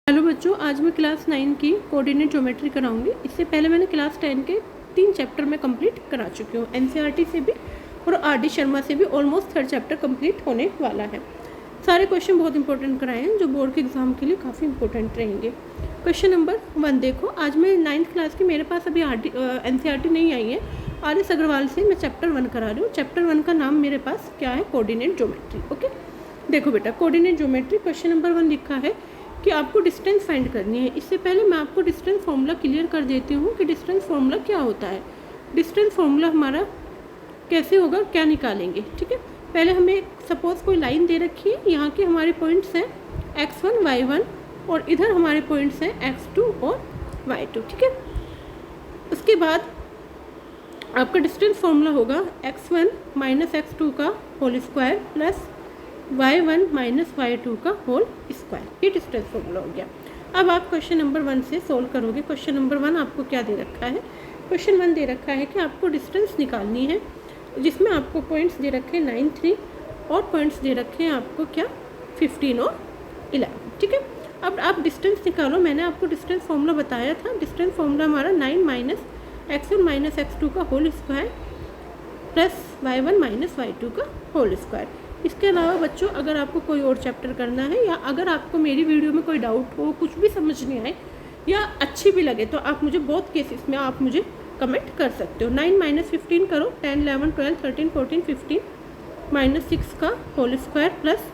Hello बच्चों, आज मैं क्लास 9 की कोऑर्डिनेट ज्योमेट्री कराऊंगी। इससे पहले मैंने क्लास 10 के 3 चैप्टर में कंप्लीट करा चुकी हूँ। एनसीईआरटी से भी और आर.डी. शर्मा से भी ऑलमोस्ट 3rd चैप्टर कंप्लीट होने वाला है। सारे क्वेश्चन बहुत इंपॉर्टेंट कराए हैं जो बोर्ड के एग्जाम के लिए काफ़ी इंपॉर्टेंट रहेंगे। क्वेश्चन नंबर 1 देखो, आज मैं 9th क्लास की, मेरे पास अभी एनसीईआरटी नहीं आई है। आर.एस. अग्रवाल से मैं चैप्टर 1 करा रही हूँ। चैप्टर 1 का नाम मेरे पास क्या है? Coordinate geometry. ओके, देखो बेटा, कोऑर्डिनेट ज्योमेट्री क्वेश्चन नंबर 1 लिखा है कि आपको डिस्टेंस फाइंड करनी है। इससे पहले मैं आपको डिस्टेंस फॉर्मूला क्लियर कर देती हूँ कि डिस्टेंस फॉर्मूला क्या होता है। डिस्टेंस फॉर्मूला हमारा कैसे होगा, क्या निकालेंगे, ठीक है। पहले हमें सपोज कोई लाइन दे रखी है, यहाँ के हमारे पॉइंट्स हैं x1 y1 और इधर हमारे पॉइंट्स हैं x2 और y2, ठीक है। उसके बाद आपका डिस्टेंस फॉर्मूला होगा x1 माइनस x2 का whole square plus y1 minus y2 का होल स्क्वायर। ये डिस्टेंस फॉर्मूला हो गया। अब आप क्वेश्चन नंबर 1 से सोल्व करोगे। क्वेश्चन नंबर 1 आपको क्या दे रखा है? क्वेश्चन 1 दे रखा है कि आपको डिस्टेंस निकालनी है, जिसमें आपको पॉइंट्स दे रखे हैं 9, 3 और पॉइंट्स दे रखे हैं आपको क्या 15 और 11, ठीक है। अब आप डिस्टेंस निकालो। मैंने आपको डिस्टेंस फॉर्मूला बताया था। डिस्टेंस फॉर्मूला हमारा 9 माइनस x1 माइनस x2 का whole square plus y1 minus y2 का होल स्क्वायर। इसके अलावा बच्चों, अगर आपको कोई और चैप्टर करना है या अगर आपको मेरी वीडियो में कोई डाउट हो, कुछ भी समझ नहीं आए या अच्छी भी लगे, तो आप मुझे बहुत केसेस में आप मुझे कमेंट कर सकते हो। 9 माइनस 15 करो, 10 11 12 13 14 15 माइनस 6 का होल स्क्वायर प्लस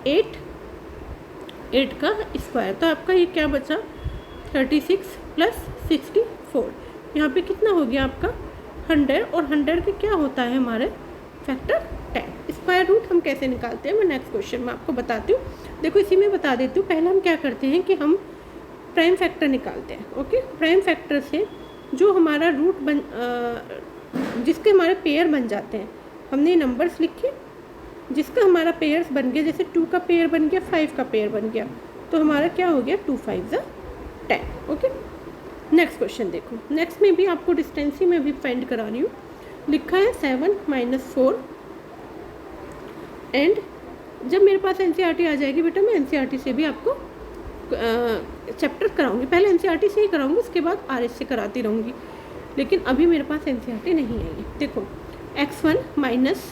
8 का स्क्वायर। तो आपका ये क्या बचा? 36 प्लस 64। यहाँ पे कितना हो गया आपका 100, और 100 के क्या होता है हमारे फैक्टर 10। स्क्वायर रूट हम कैसे निकालते हैं मैं नेक्स्ट क्वेश्चन में आपको बताती हूँ। देखो, इसी में बता देती हूँ। पहले हम क्या करते हैं कि हम प्राइम फैक्टर निकालते हैं। ओके, प्राइम फैक्टर से जो हमारा रूट जिसके हमारे पेयर बन जाते हैं, हमने नंबर्स लिखे, जिसका हमारा पेयर्स बन गया, जैसे 2 का पेयर बन गया, 5 का पेयर बन गया, तो हमारा क्या हो गया 2 5 10। ओके, नेक्स्ट क्वेश्चन देखो। नेक्स्ट में भी आपको डिस्टेंस ही मैं भी फाइंड करा रही हूँ। लिखा है 7 माइनस 4 एंड जब मेरे पास एनसीईआरटी आ जाएगी बेटा, मैं एनसीईआरटी से भी आपको चैप्टर कराऊंगी। पहले एनसीईआरटी से ही कराऊंगी, उसके बाद आरएस से कराती रहूँगी, लेकिन अभी मेरे पास एनसीईआरटी नहीं आई है। देखो, x1 माइनस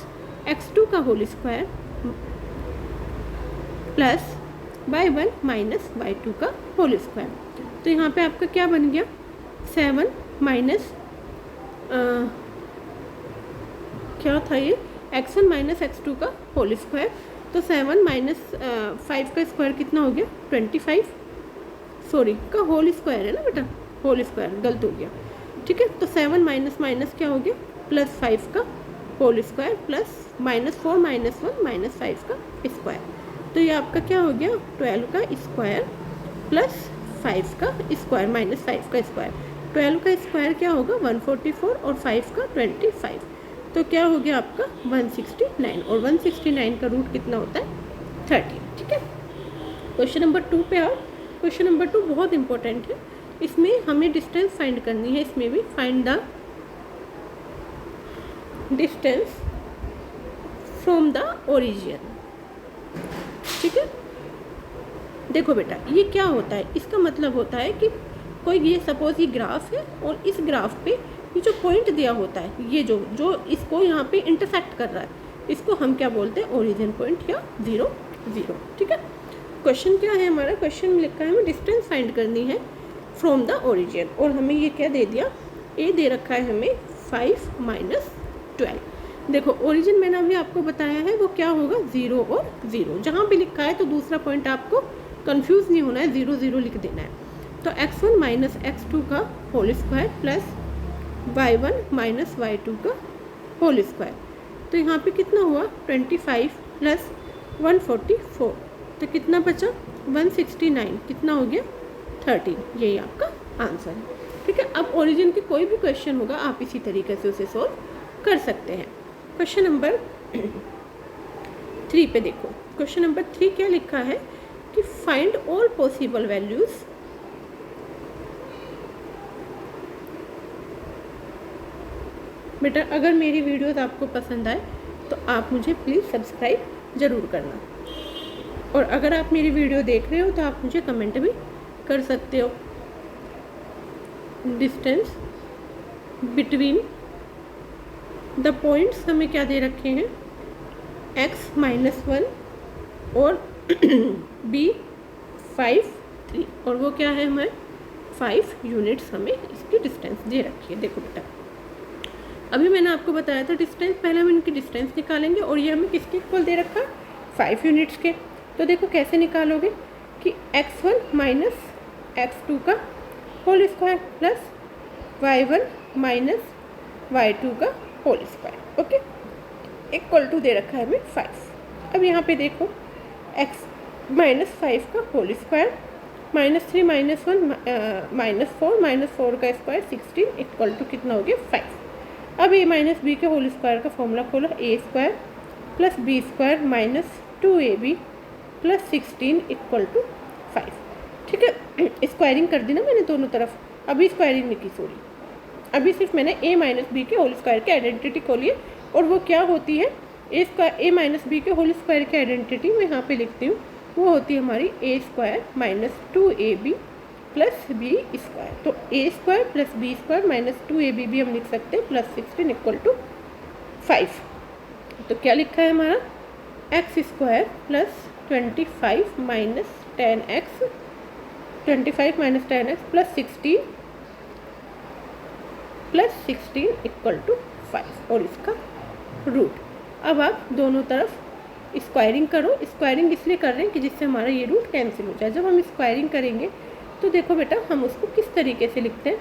x2 का whole square plus y1 minus y2 का होल स्क्वायर। तो यहाँ पे आपका क्या बन गया 7 माइनस क्या था ये x1 माइनस x2 का होल स्क्वायर। तो 7 माइनस 5 का स्क्वायर कितना हो गया 25, सॉरी का होल स्क्वायर है ना बेटा, होल स्क्वायर गलत हो गया, ठीक है। तो 7 माइनस माइनस क्या हो गया प्लस 5 का whole square plus minus 4 minus 1 minus 5 का स्क्वायर। तो ये आपका क्या हो गया 12 का स्क्वायर प्लस 5 का स्क्वायर माइनस 5 का स्क्वायर। 12 का स्क्वायर क्या होगा 144 और 5 का 25, तो क्या हो गया आपका 169, और 169 का रूट कितना होता है 30, ठीक है। क्वेश्चन नंबर 2 पे आओ। क्वेश्चन नंबर 2 बहुत इंपॉर्टेंट है। इसमें हमें डिस्टेंस फाइंड करनी है। इसमें भी find the distance from the origin, ठीक है। देखो बेटा, ये क्या होता है, इसका मतलब होता है कि कोई ये सपोज ये ग्राफ है और इस ग्राफ पे ये जो पॉइंट दिया होता है, ये जो इसको यहाँ पे इंटरसेक्ट कर रहा है, इसको हम क्या बोलते हैं ओरिजिन पॉइंट या 0 0, ठीक है। क्वेश्चन क्या है हमारा? क्वेश्चन में लिखा है हमें डिस्टेंस फाइंड करनी है फ्रॉम द ओरिजिन, और हमें ये क्या दे दिया, ए दे रखा है हमें 5 माइनस 12। देखो, ओरिजिन मैंने अभी आपको बताया है वो क्या होगा 0 और 0। जहाँ भी लिखा है तो दूसरा पॉइंट आपको कंफ्यूज नहीं होना है, 0 0 लिख देना है। तो x1 माइनस x2 का whole square plus y1 minus y2 का होल स्क्वायर। तो यहाँ पे कितना हुआ 25 प्लस 144, तो कितना बचा 169, कितना हो गया 13। यही आपका आंसर है, ठीक है। अब ओरिजिन के कोई भी क्वेश्चन होगा आप इसी तरीके से उसे सोल्व कर सकते हैं। क्वेश्चन नंबर 3 पे देखो। क्वेश्चन नंबर 3 क्या लिखा है कि फाइंड ऑल पॉसिबल वैल्यूज बेटा, अगर मेरी वीडियोस आपको पसंद आए तो आप मुझे प्लीज़ सब्सक्राइब ज़रूर करना। और अगर आप मेरी वीडियो देख रहे हो तो आप मुझे कमेंट भी कर सकते हो। डिस्टेंस बिटवीन द पॉइंट्स हमें क्या दे रखे हैं, x-1 और b 5 3, और वो क्या है हमारे 5 यूनिट्स हमें इसकी डिस्टेंस दे रखी है। देखो बेटा, अभी मैंने आपको बताया था डिस्टेंस, पहले हम इनकी डिस्टेंस निकालेंगे और ये हमें किसके इक्वल दे रखा, 5 यूनिट्स के। तो देखो कैसे निकालोगे कि x1 माइनस x2 का whole square plus y1 minus y2 का whole square, okay, equal to दे रखा है हमें 5। अब यहाँ पे देखो x माइनस 5 का होल स्क्वायर -3 -1 -4 का स्क्वायर 16 इक्वल टू कितना हो गया 5। अब a माइनस बी के होल स्क्वायर का फॉर्मूला खोला, a square plus B square minus 2ab plus 16 equal to 5। ठीक है, स्क्वायरिंग कर दी ना मैंने दोनों तरफ, अभी स्क्वायरिंग नहीं की, सॉरी, अभी सिर्फ मैंने a माइनस बी के होल स्क्वायर की आइडेंटिटी खोली है। और वो क्या होती है, a माइनस बी के होल स्क्वायर की आइडेंटिटी मैं यहाँ पे लिखती हूँ, वो होती है हमारी a square minus 2ab plus B square. तो a square plus B square minus 2ab भी हम लिख सकते हैं प्लस 16 इक्वल टू 5। तो क्या लिखा है हमारा, x square plus 25 minus 10x 25 minus 10x plus 16 equal to 5 और इसका रूट। अब आप दोनों तरफ स्क्वायरिंग करो। स्क्वायरिंग इसलिए कर रहे हैं कि जिससे हमारा ये रूट कैंसिल हो जाए। जब हम स्क्वायरिंग करेंगे तो देखो बेटा हम उसको किस तरीके से लिखते हैं,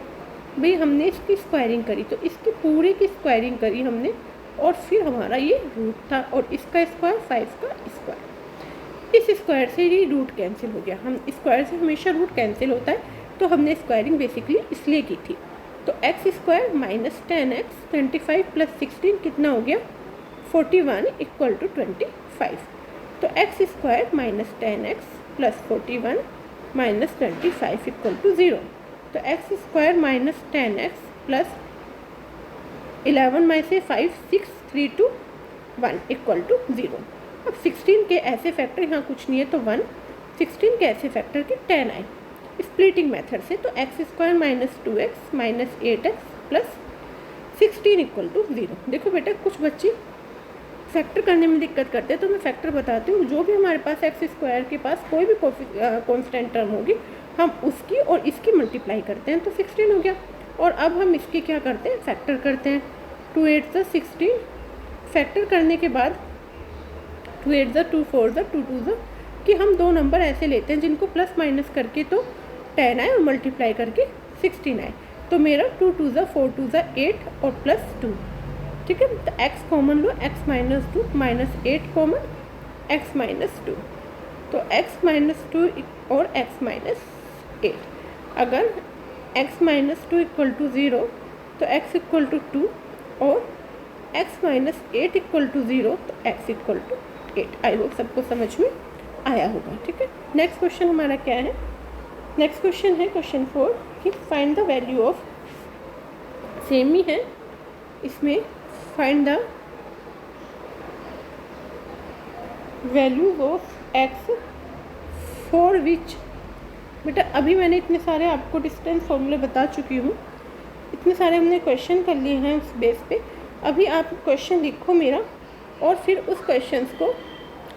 भाई हमने इसकी स्क्वायरिंग करी तो इसकी पूरे की स्क्वायरिंग करी हमने और फिर हमारा ये रूट था और इसका स्क्वायर 5 का स्क्वायर, इस स्क्वायर से ये रूट कैंसिल हो गया। हम स्क्वायर से हमेशा रूट कैंसिल होता है, तो हमने स्क्वायरिंग बेसिकली इसलिए की थी। तो x square minus 10x 25 plus 16 कितना हो गया 41 इक्वल टू 25। तो x square minus 10x plus 41 minus 25 equal to 0। तो x square minus 10x plus 11 में से 5 6 3 2 1 इक्वल टू 0। अब 16 के ऐसे फैक्टर यहाँ कुछ नहीं है तो 1, 16 के ऐसे फैक्टर के 10 आए स्प्लिटिंग मेथड से। तो x square minus 2x minus 8x plus 16 equal to 0। देखो बेटा कुछ बच्चे फैक्टर करने में दिक्कत करते हैं, तो मैं फैक्टर बताती हूँ। जो भी हमारे पास एक्स स्क्वायर के पास कोई भी कॉन्स्टेंट टर्म होगी हम उसकी और इसकी मल्टीप्लाई करते हैं तो 16 हो गया। और अब हम इसकी क्या करते हैं, फैक्टर करते हैं। 2 8 16 फैक्टर करने के बाद 2 8 2 4 2 2 कि हम दो नंबर ऐसे लेते हैं जिनको प्लस माइनस करके तो 10 आए और मल्टीप्लाई करके 16 आए। तो मेरा 2 2 4 2 8 और प्लस 2, ठीक है। तो x कॉमन लो, x minus 2 minus 8 common x minus 2, तो x माइनस 2 और x माइनस 8। अगर x माइनस 2 इक्वल टू 0 तो x इक्वल टू 2 और x माइनस 8 इक्वल टू 0 तो x equal to 8। I hope सबको समझ में आया होगा, ठीक है। नेक्स्ट क्वेश्चन हमारा क्या है, नेक्स्ट क्वेश्चन है क्वेश्चन 4 कि find the value of, same ही है इसमें, find the value of x for which. बेटा अभी मैंने इतने सारे आपको डिस्टेंस फॉर्मूले बता चुकी हूँ, इतने सारे हमने क्वेश्चन कर लिए हैं उस बेस पे। अभी आप क्वेश्चन लिखो मेरा और फिर उस क्वेश्चंस को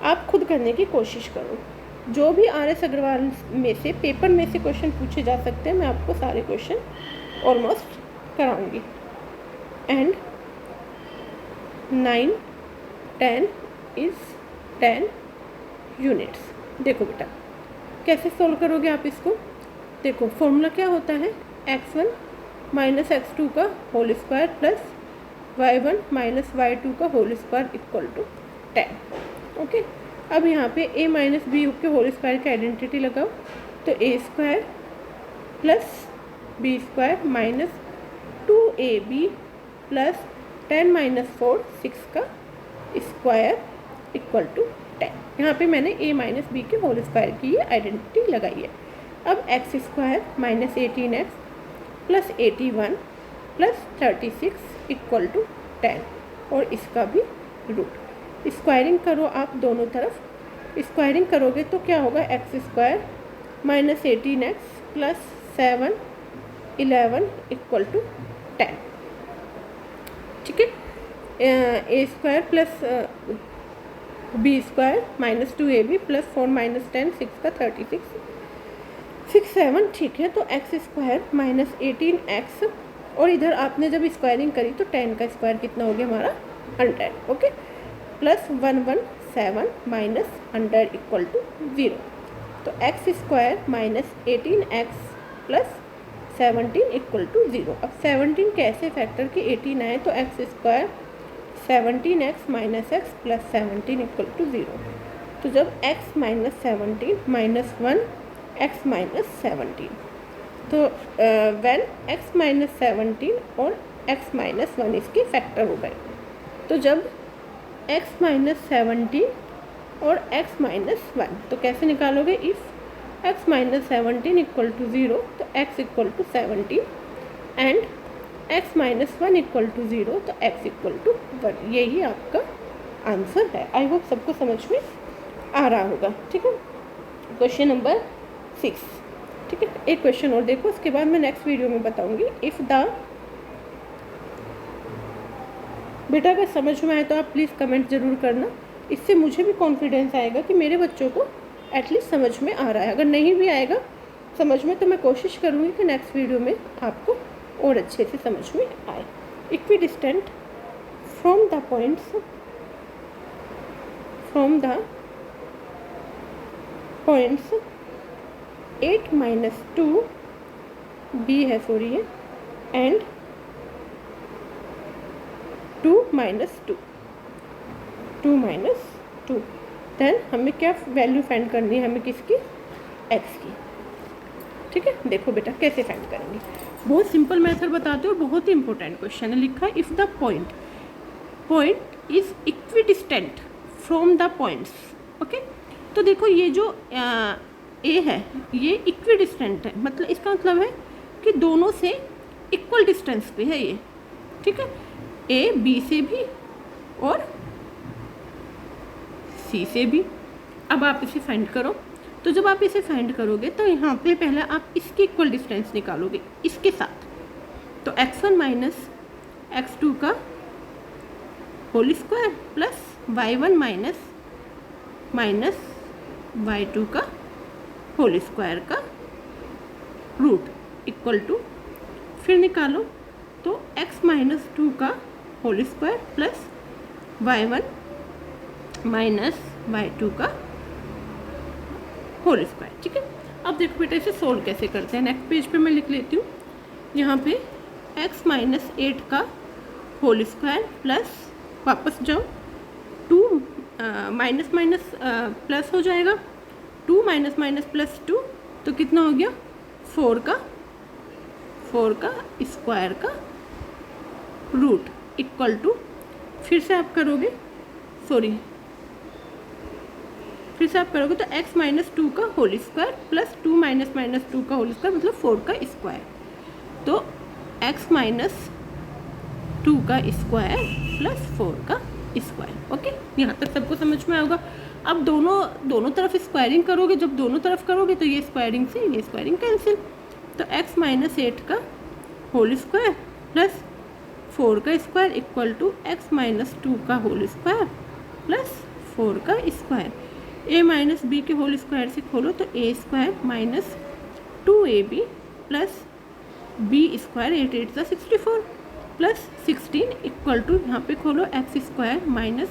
आप खुद करने की कोशिश करो। जो भी RS अग्रवाल में से पेपर में से क्वेश्चन पूछे जा सकते हैं मैं आपको सारे क्वेश्चन ऑलमोस्ट कराऊंगी। And 9 10 is 10 units. देखो बेटा कैसे सॉल्व करोगे आप इसको। देखो फॉर्मूला क्या होता है, x1 माइनस x2 का whole square plus y1 minus y2 का whole square equal to 10। Okay, अब यहाँ पे a माइनस बी के होल स्क्वायर की आइडेंटिटी लगाओ। तो a square plus B square minus 2ab plus 10 minus 4 6 का स्क्वायर इक्वल टू 10। यहाँ पे मैंने a माइनस बी के होल स्क्वायर की ये आइडेंटिटी लगाई है। अब x square minus 18x plus 81 plus 36 equal to 10 और इसका भी रूट। स्क्वायरिंग करो आप दोनों तरफ। स्क्वायरिंग करोगे तो क्या होगा, x square minus 18x plus 7 11 equal to 10। ठीक है, a square plus B square minus 2ab plus 4 minus 10 6 का 36 6 7। ठीक है, तो एक्स स्क्वायर माइनस 18x और इधर आपने जब स्क्वायरिंग करी तो 10 का स्क्वायर कितना हो गया हमारा 100। Okay, plus 117 minus 100 equal to 0। तो x square minus 18x plus 17 equal to 0। अब 17 कैसे फैक्टर के 18 आए तो x square 17x minus x plus 17 equal to 0। तो जब x minus 17 minus 1 x minus 17, तो व्हेन x माइनस 17 और x माइनस 1 इसके फैक्टर हो गए। तो जब x माइनस 17 और x माइनस 1, तो कैसे निकालोगे, if x minus 17 equal to 0 तो x equal to 17 and x minus 1 equal to 0 तो x इक्वल टू 1। यही आपका आंसर है। आई होप सबको समझ में आ रहा होगा। ठीक है, क्वेश्चन नंबर 6। ठीक है, एक क्वेश्चन और देखो, उसके बाद मैं नेक्स्ट वीडियो में बताऊंगी। इफ़ द, बेटा अगर समझ में आए तो आप प्लीज़ कमेंट ज़रूर करना, इससे मुझे भी कॉन्फिडेंस आएगा कि मेरे बच्चों को एटलीस्ट समझ में आ रहा है। अगर नहीं भी आएगा समझ में तो मैं कोशिश करूँगी कि नेक्स्ट वीडियो में आपको और अच्छे से समझ में आए। Equidistant from the points 8 minus 2 B है, सॉरी है, एंड 2 माइनस 2 देन हमें क्या वैल्यू फाइंड करनी है, हमें किसकी, एक्स की। ठीक है, देखो बेटा कैसे फाइंड करेंगे। बहुत सिंपल मेथड बताते हो, बहुत ही इंपॉर्टेंट क्वेश्चन है। लिखा है if the point is equidistant from the points. Okay, तो देखो ये जो ए है ये इक्विडिस्टेंट है, मतलब इसका मतलब है कि दोनों से इक्वल डिस्टेंस पे है ये। ठीक है, ए बी से भी और सी से भी। अब आप इसे फाइंड करो। तो जब आप इसे फाइंड करोगे तो यहाँ पे पहले आप इसकी इक्वल डिस्टेंस निकालोगे इसके साथ। तो x1 माइनस x2 का whole square plus y1 minus y2 का होल स्क्वायर का रूट इक्वल टू, फिर निकालो तो x माइनस 2 का whole square plus y1 minus y2 का होल स्क्वायर। ठीक है, अब देखो बेटा इसे सोल्व कैसे करते हैं। नेक्स्ट पेज पे मैं लिख लेती हूँ, यहाँ पे x माइनस 8 का होल स्क्वायर प्लस, वापस जाओ, 2 माइनस प्लस हो जाएगा, 2 माइनस माइनस प्लस 2 तो कितना हो गया 4 का स्क्वायर का रूट इक्वल टू, फिर से आप करोगे तो x माइनस 2 का होल स्क्वायर प्लस 2 माइनस 2 का होल स्क्वायर मतलब 4 का स्क्वायर। तो x माइनस 2 का स्क्वायर प्लस 4 का स्क्वायर। ओके, यहाँ तक सबको समझ में आएगा। अब दोनों तरफ स्क्वायरिंग करोगे, जब दोनों तरफ करोगे तो ये स्क्वायरिंग से ये स्क्वायरिंग कैंसिल। तो x माइनस 8 का होल स्क्वायर प्लस 4 का square equal to x minus 2 का होल स्क्वायर प्लस 4 का स्क्वायर। a माइनस बी के होल स्क्वायर से खोलो तो a square minus 2ab plus B square 8 8 64 plus 16 equal to, यहाँ पे खोलो x square minus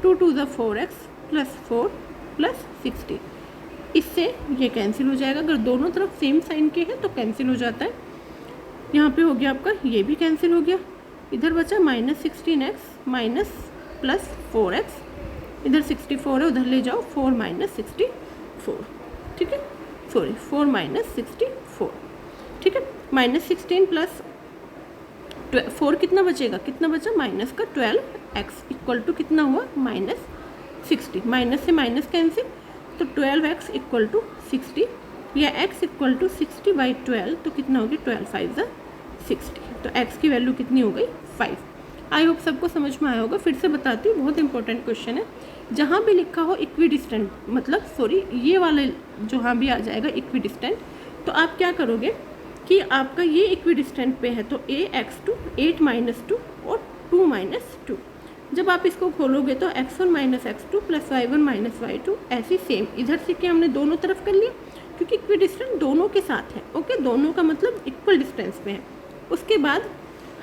2 2 4x plus 4 plus 16। इससे ये कैंसिल हो जाएगा। अगर दोनों तरफ सेम साइन के हैं तो कैंसिल हो जाता है। यहाँ पे हो गया आपका, ये भी कैंसिल हो गया। इधर बचा minus 16x minus plus 4x, इधर 64 है उधर ले जाओ, 4 माइनस 64। ठीक है, सॉरी 4 माइनस 64। ठीक है, माइनस 16 प्लस 4 कितना बचेगा, कितना बचा माइनस का 12x इक्वल टू कितना हुआ माइनस 60। माइनस से माइनस कैंसिल, तो 12x इक्वल टू 60 या x इक्वल टू 60 बाई 12 तो कितना होगी 12 5 60। तो x की वैल्यू कितनी हो गई 5। आई होप सबको समझ में आया होगा। फिर से बताती हूँ, बहुत इंपॉर्टेंट क्वेश्चन है। जहाँ भी लिखा हो इक्विडिस्टेंट, मतलब सॉरी ये वाला जहाँ भी आ जाएगा इक्विडिस्टेंट, तो आप क्या करोगे कि आपका ये इक्विडिस्टेंट पे है तो ax2 8 - 2 और 2 - 2। जब आप इसको खोलोगे तो x1 - x2 plus y1 - y2 ऐसे सेम इधर से कि हमने दोनों तरफ कर लिया क्योंकि इक्विडिस्टेंट दोनों के साथ है। ओके, दोनों का मतलब इक्वल डिस्टेंस में है। उसके बाद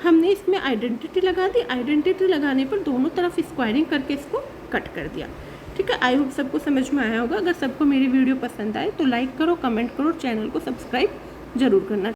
हमने इसमें आइडेंटिटी लगा दी, आइडेंटिटी लगाने पर दोनों तरफ स्क्वायरिंग करके इसको कट कर दिया। ठीक है, आई होप सबको समझ में आया होगा। अगर सबको मेरी वीडियो पसंद आए तो लाइक करो, कमेंट करो, चैनल को सब्सक्राइब जरूर करना।